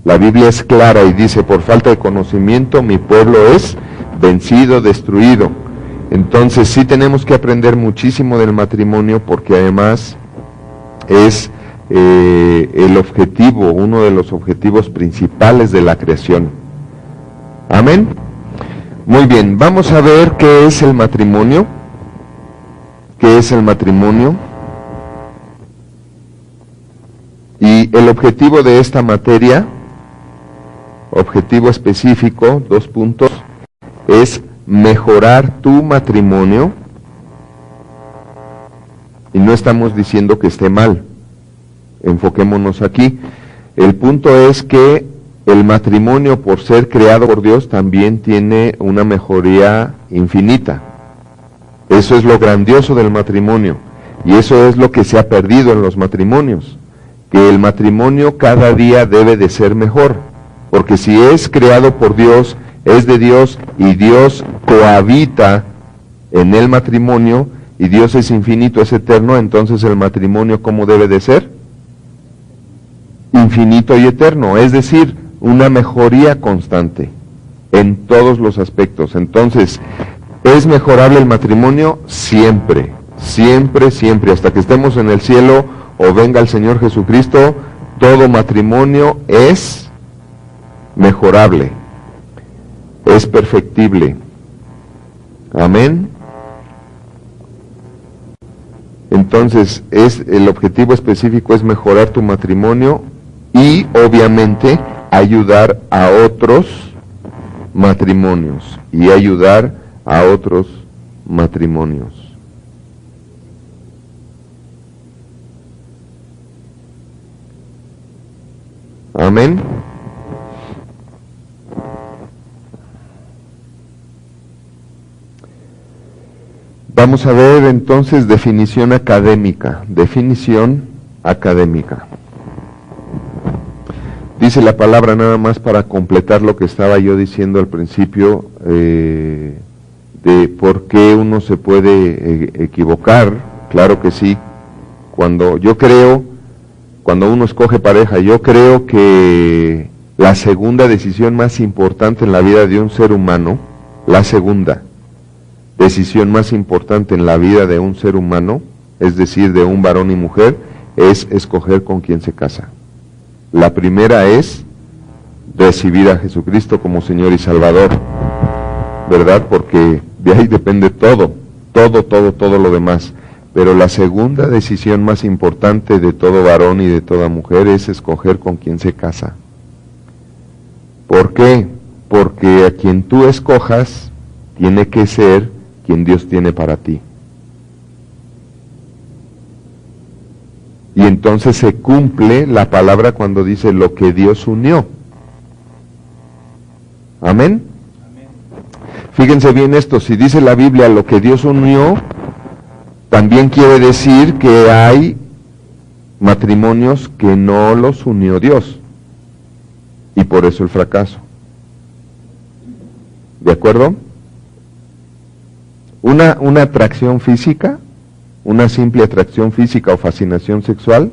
La Biblia es clara y dice, por falta de conocimiento mi pueblo es vencido, destruido. Entonces sí tenemos que aprender muchísimo del matrimonio, porque además es el objetivo, uno de los objetivos principales de la creación. Amén. Muy bien, vamos a ver qué es el matrimonio. ¿Qué es el matrimonio? Y el objetivo de esta materia, objetivo específico, 2 puntos, es mejorar tu matrimonio. Y no estamos diciendo que esté mal. Enfoquémonos aquí. El punto es que el matrimonio, por ser creado por Dios, también tiene una mejoría infinita. Eso es lo grandioso del matrimonio. Y eso es lo que se ha perdido en los matrimonios. Que el matrimonio cada día debe de ser mejor. Porque si es creado por Dios, es de Dios y Dios cohabita en el matrimonio y Dios es infinito, es eterno, entonces el matrimonio, ¿cómo debe de ser? Infinito y eterno, es decir, una mejoría constante en todos los aspectos. Entonces, ¿es mejorable el matrimonio? Siempre, siempre, siempre, hasta que estemos en el cielo o venga el Señor Jesucristo, todo matrimonio es mejorable, es perfectible. Amén. Entonces, el objetivo específico es mejorar tu matrimonio y obviamente ayudar a otros matrimonios y ayudar a otros matrimonios. Amén. Vamos a ver entonces definición académica. Definición académica. Dice la palabra, nada más para completar lo que estaba yo diciendo al principio, de por qué uno se puede equivocar. Claro que sí. Cuando uno escoge pareja, yo creo que la segunda decisión más importante en la vida de un ser humano, la segunda decisión más importante en la vida de un ser humano, es decir, de un varón y mujer, es escoger con quién se casa. La primera es recibir a Jesucristo como Señor y Salvador, ¿verdad? Porque de ahí depende todo lo demás. Pero la segunda decisión más importante de todo varón y de toda mujer es escoger con quién se casa. ¿Por qué? Porque a quien tú escojas tiene que ser quien Dios tiene para ti. Y entonces se cumple la palabra cuando dice lo que Dios unió. ¿Amén? Fíjense bien esto, si dice la Biblia lo que Dios unió, también quiere decir que hay matrimonios que no los unió Dios. Y por eso el fracaso. ¿De acuerdo? Una atracción física, una simple atracción física o fascinación sexual,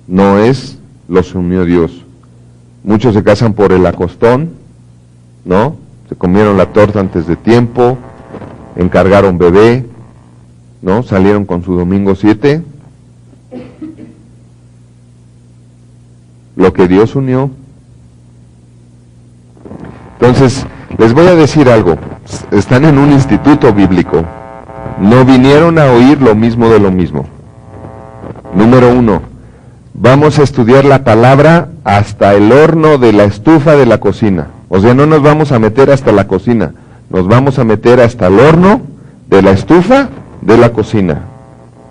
no es los unió Dios. Muchos se casan por el acostón, ¿no? Se comieron la torta antes de tiempo, encargaron bebé, ¿no? Salieron con su domingo 7. Lo que Dios unió. Entonces, les voy a decir algo. Están en un instituto bíblico. No vinieron a oír lo mismo de lo mismo. Número 1. Vamos a estudiar la palabra hasta el horno de la estufa de la cocina. O sea, no nos vamos a meter hasta la cocina. Nos vamos a meter hasta el horno de la estufa de la cocina.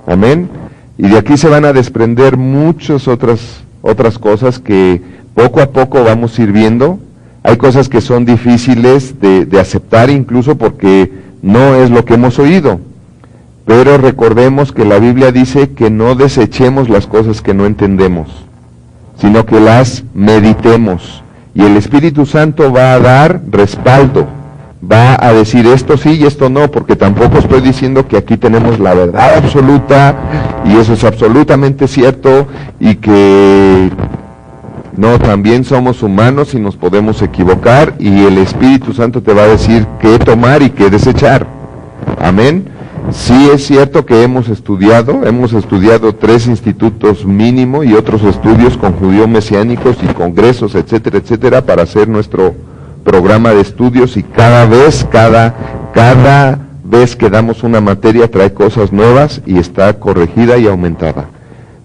Amén. Y de aquí se van a desprender muchas otras cosas que poco a poco vamos a ir viendo. Hay cosas que son difíciles de aceptar incluso porque no es lo que hemos oído. Pero recordemos que la Biblia dice que no desechemos las cosas que no entendemos, sino que las meditemos. Y el Espíritu Santo va a dar respaldo. Va a decir esto sí y esto no, porque tampoco estoy diciendo que aquí tenemos la verdad absoluta y eso es absolutamente cierto y que No, también somos humanos y nos podemos equivocar, y el Espíritu Santo te va a decir qué tomar y qué desechar. Amén. Sí es cierto que hemos estudiado 3 institutos mínimo y otros estudios con judíos mesiánicos y congresos, etcétera, etcétera, para hacer nuestro programa de estudios, y cada vez que damos una materia trae cosas nuevas y está corregida y aumentada.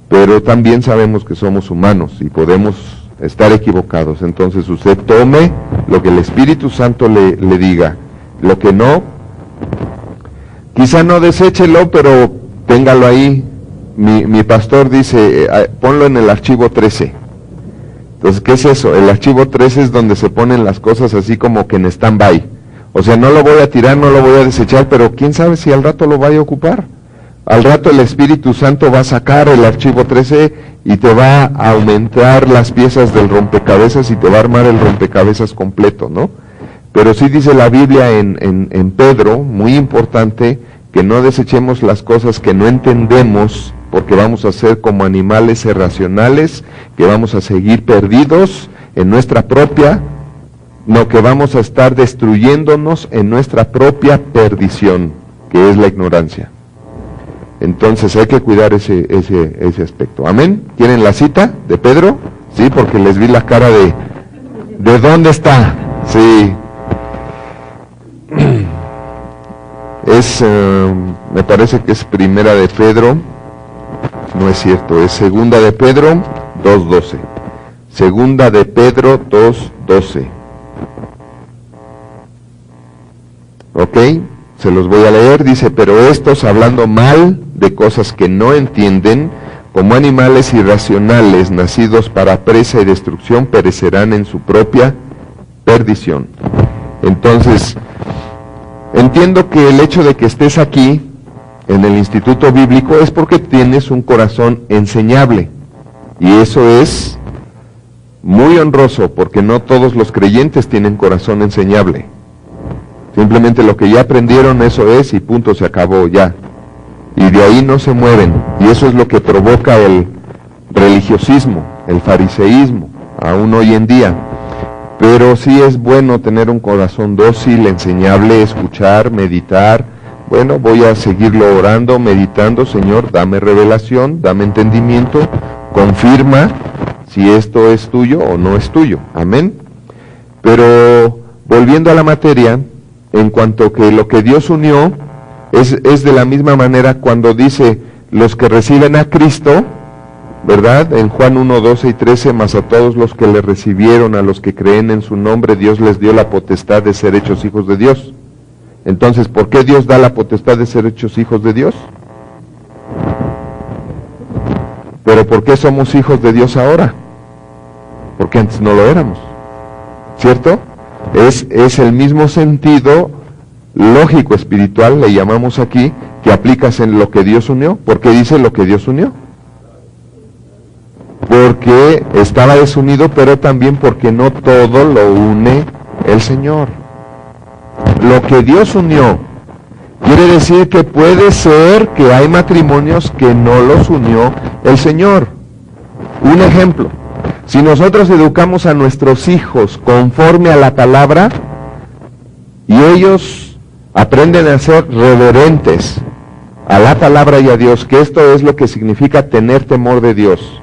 Pero también sabemos que somos humanos y podemos estar equivocados. Entonces usted tome lo que el Espíritu Santo le diga. Lo que no, quizá no deséchelo, pero téngalo ahí. Mi pastor dice, ponlo en el archivo 13. Entonces, ¿qué es eso? El archivo 13 es donde se ponen las cosas así como que en stand-by. O sea, no lo voy a tirar, no lo voy a desechar, pero quién sabe si al rato lo vaya a ocupar. Al rato el Espíritu Santo va a sacar el archivo 13 y te va a aumentar las piezas del rompecabezas y te va a armar el rompecabezas completo, ¿no? Pero sí dice la Biblia en Pedro, muy importante, que no desechemos las cosas que no entendemos, porque vamos a ser como animales irracionales, que vamos a seguir perdidos en nuestra propia, no, que vamos a estar destruyéndonos en nuestra propia perdición, que es la ignorancia. Entonces hay que cuidar ese aspecto. Amén. ¿Quieren la cita de Pedro? Sí, porque les vi la cara ¿de dónde está? Sí. Me parece que es primera de Pedro. No es cierto, es segunda de Pedro 2:12. Segunda de Pedro 2:12. ¿Ok? Se los voy a leer. Dice, pero estos, hablando mal de cosas que no entienden, como animales irracionales, nacidos para presa y destrucción, perecerán en su propia perdición. Entonces, entiendo que el hecho de que estés aquí, en el Instituto Bíblico, es porque tienes un corazón enseñable. Y eso es muy honroso, porque no todos los creyentes tienen corazón enseñable. Simplemente lo que ya aprendieron, eso es, y punto, se acabó ya. Y de ahí no se mueven. Y eso es lo que provoca el religiosismo, el fariseísmo, aún hoy en día. Pero sí es bueno tener un corazón dócil, enseñable, escuchar, meditar. Bueno, voy a seguirlo orando, meditando. Señor, dame revelación, dame entendimiento, confirma si esto es tuyo o no es tuyo. Amén. Pero volviendo a la materia, en cuanto que lo que Dios unió, es de la misma manera cuando dice, los que reciben a Cristo, ¿verdad? En Juan 1:12 y 13, más a todos los que le recibieron, a los que creen en su nombre, Dios les dio la potestad de ser hechos hijos de Dios. Entonces, ¿por qué Dios da la potestad de ser hechos hijos de Dios? Pero ¿por qué somos hijos de Dios ahora? Porque antes no lo éramos, ¿cierto? Es el mismo sentido lógico espiritual, le llamamos aquí, que aplicas en lo que Dios unió. ¿Por qué dice lo que Dios unió? Porque estaba desunido, pero también porque no todo lo une el Señor. Lo que Dios unió, quiere decir que puede ser que hay matrimonios que no los unió el Señor. Un ejemplo, si nosotros educamos a nuestros hijos conforme a la palabra, y ellos aprenden a ser reverentes a la palabra y a Dios, que esto es lo que significa tener temor de Dios.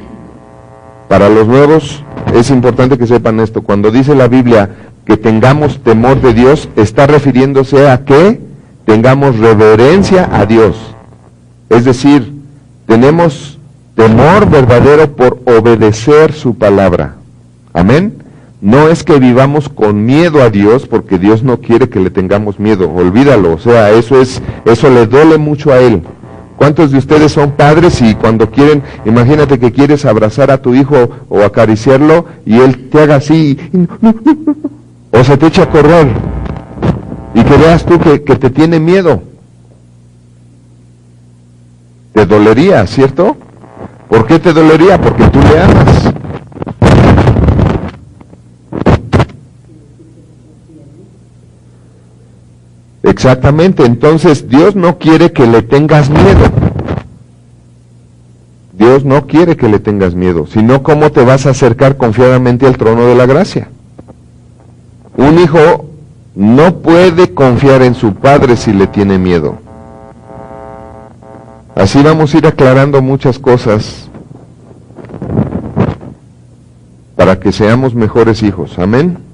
Para los nuevos es importante que sepan esto. Cuando dice la Biblia que tengamos temor de Dios, está refiriéndose a que tengamos reverencia a Dios. Es decir, tenemos temor verdadero por obedecer su palabra. Amén. No es que vivamos con miedo a Dios, porque Dios no quiere que le tengamos miedo. Olvídalo. O sea, eso le duele mucho a Él. ¿Cuántos de ustedes son padres y cuando quieren, imagínate que quieres abrazar a tu hijo o acariciarlo y él te haga así, o se te echa a correr y que veas tú que te tiene miedo? Te dolería, ¿cierto? ¿Por qué te dolería? Porque tú le amas. Exactamente, entonces Dios no quiere que le tengas miedo. Dios no quiere que le tengas miedo, sino cómo te vas a acercar confiadamente al trono de la gracia. Un hijo no puede confiar en su padre si le tiene miedo. Así vamos a ir aclarando muchas cosas para que seamos mejores hijos. Amén.